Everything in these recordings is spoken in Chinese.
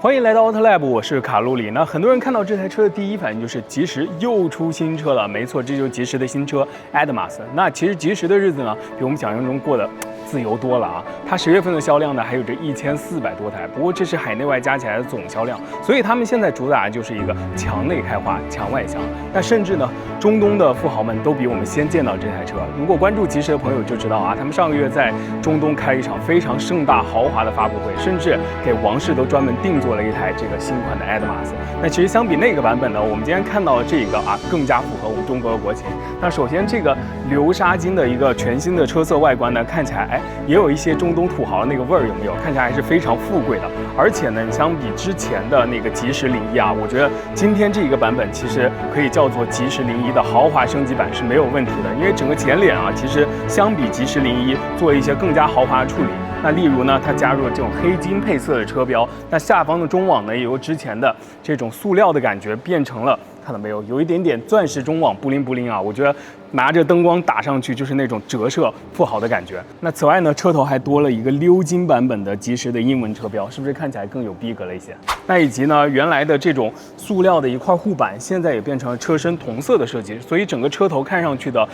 欢迎来到 AutoLab， 我是卡路里。那很多人看到这台车的第一反应就是吉时又出新车了，没错，这就是吉时的新车 Admas。那其实吉时的日子呢，比我们想象中过得自由多了啊。它10月份的销量呢，还有着1400多台，不过这是海内外加起来的总销量，所以他们现在主打的就是一个强内开花、强外香。那甚至呢，中东的富豪们都比我们先见到这台车。如果关注吉时的朋友就知道啊，他们上个月在中东开了一场非常盛大豪华的发布会，甚至给王室都专门定做了一台这个新款的 Admas。那其实相比那个版本呢，我们今天看到这个啊，更加符合我们中国的国情。那首先这个流沙金的一个全新的车色外观呢，看起来也有一些中东土豪的那个味儿，有没有？看起来还是非常富贵的。而且呢，你相比之前的那个吉时01啊，我觉得今天这一个版本其实可以叫做吉时01的豪华升级版是没有问题的，因为整个前脸啊，其实相比吉时01做了一些更加豪华的处理。那例如呢，它加入了这种黑金配色的车标，那下方的中网呢，也由之前的这种塑料的感觉变成了，看到没有，有一点点钻石中网布灵布灵啊，我觉得拿着灯光打上去就是那种折射富豪的感觉。那此外呢，车头还多了一个鎏金版本的吉时的英文车标，是不是看起来更有逼格了一些？那以及呢，原来的这种塑料的一块护板，现在也变成了车身同色的设计，所以整个车头看上去的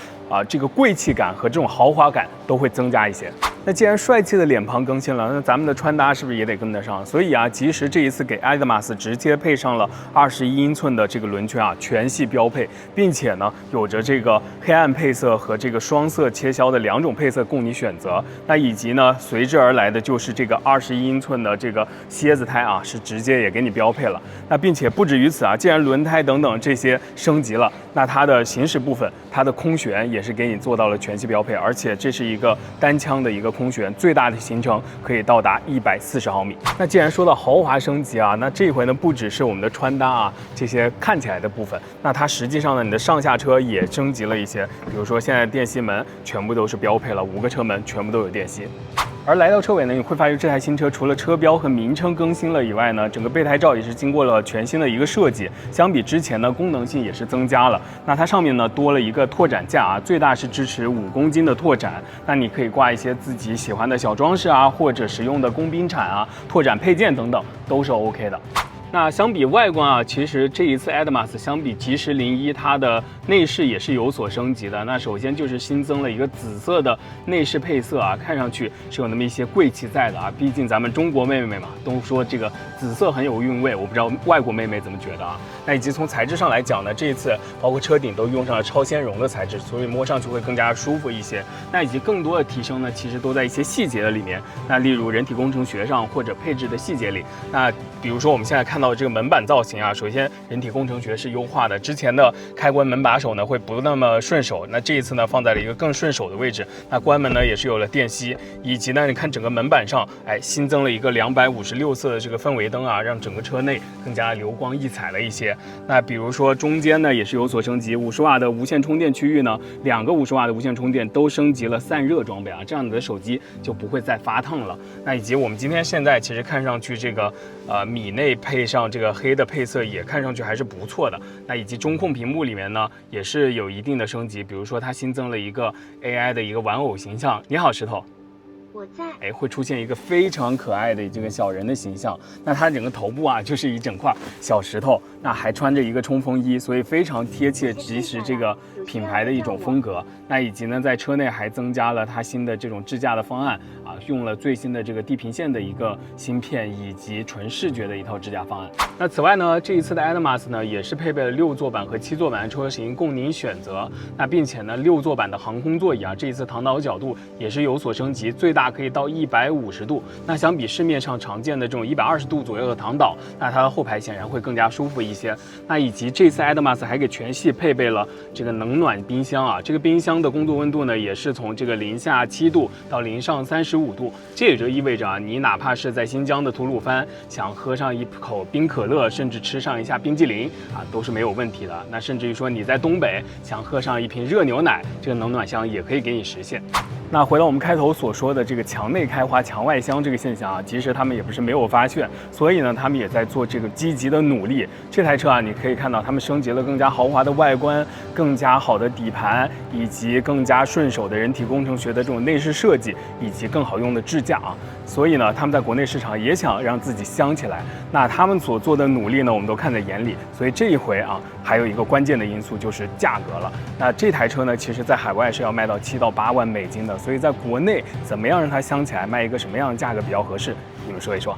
这个贵气感和这种豪华感都会增加一些。那既然帅气的脸庞更新了，那咱们的穿搭是不是也得跟得上？所以啊，吉时这一次给 Admas 直接配上了21英寸的这个轮圈啊，全系标配，并且呢，有着这个黑暗配色和这个双色切削的2种配色供你选择。那以及呢，随之而来的就是这个21英寸的这个蝎子胎啊，是直接也给你标配了。那并且不止于此啊，既然轮胎等等这些升级了，那它的行驶部分，它的空悬也是给你做到了全系标配，而且这是一个单枪的一个空悬，最大的行程可以到达140毫米。那既然说到豪华升级啊，那这一回呢，不只是我们的穿搭啊这些看起来的部分，那它实际上呢，你的上下车也升级了一些，比如说现在电吸门全部都是标配了，5个车门全部都有电吸。而来到车尾呢，你会发现这台新车除了车标和名称更新了以外呢，整个备胎罩也是经过了全新的一个设计，相比之前呢，功能性也是增加了。那它上面呢多了一个拓展架啊，最大是支持5公斤的拓展，那你可以挂一些自己喜欢的小装饰啊，或者使用的工兵铲啊、拓展配件等等都是 OK 的。那相比外观啊，其实这一次 Admas 相比吉时01，它的内饰也是有所升级的。那首先就是新增了一个紫色的内饰配色啊，看上去是有那么一些贵气在的啊。毕竟咱们中国妹妹嘛，都说这个紫色很有韵味，我不知道外国妹妹怎么觉得啊。那以及从材质上来讲呢，这一次包括车顶都用上了超纤绒的材质，所以摸上去会更加舒服一些。那以及更多的提升呢，其实都在一些细节的里面。那例如人体工程学上或者配置的细节里，那比如说我们现在看到这个门板造型啊，首先人体工程学是优化的，之前的开关门把手呢会不那么顺手，那这一次呢放在了一个更顺手的位置。那关门呢也是有了电吸，以及呢你看整个门板上，新增了一个256色的这个氛围灯啊，让整个车内更加流光溢彩了一些。那比如说中间呢也是有所升级，50瓦的无线充电区域呢，2个50瓦的无线充电都升级了散热装备啊，这样你的手机就不会再发烫了。那以及我们今天现在其实看上去这个米内配上这个黑的配色也看上去还是不错的。那以及中控屏幕里面呢也是有一定的升级，比如说它新增了一个 AI 的一个玩偶形象。你好，石头。我在，会出现一个非常可爱的这个小人的形象。那它整个头部啊，就是一整块小石头，那还穿着一个冲锋衣，所以非常贴切吉时这个品牌的一种风格。那以及呢，在车内还增加了它新的这种智驾的方案啊，用了最新的这个地平线的一个芯片，以及纯视觉的一套智驾方案。那此外呢，这一次的 Admas 呢，也是配备了6座版和7座版的车型供您选择。那并且呢，6座版的航空座椅啊，这一次躺倒角度也是有所升级，最大可以到150度。那相比市面上常见的这种120度左右的躺倒，那它的后排显然会更加舒服一些。那以及这次 Admas 还给全系配备了这个冷暖冰箱啊，这个冰箱的工作温度呢，也是从这个零下7度到零上35度。这也就意味着啊，你哪怕是在新疆的吐鲁番，想喝上一口冰可乐，甚至吃上一下冰激凌啊，都是没有问题的。那甚至于说你在东北想喝上一瓶热牛奶，这个冷暖箱也可以给你实现。那回到我们开头所说的这个强内开花、强外香这个现象啊，其实他们也不是没有发现，所以呢，他们也在做这个积极的努力。这台车啊，你可以看到他们升级了更加豪华的外观、更加好的底盘，以及更加顺手的人体工程学的这种内饰设计，以及更好用的智驾啊。所以呢，他们在国内市场也想让自己香起来。那他们所做的努力呢，我们都看在眼里。所以这一回啊，还有一个关键的因素就是价格了。那这台车呢，其实在海外是要卖到7到8万美金的，所以在国内怎么样让它香起来，卖一个什么样的价格比较合适？你们说一说。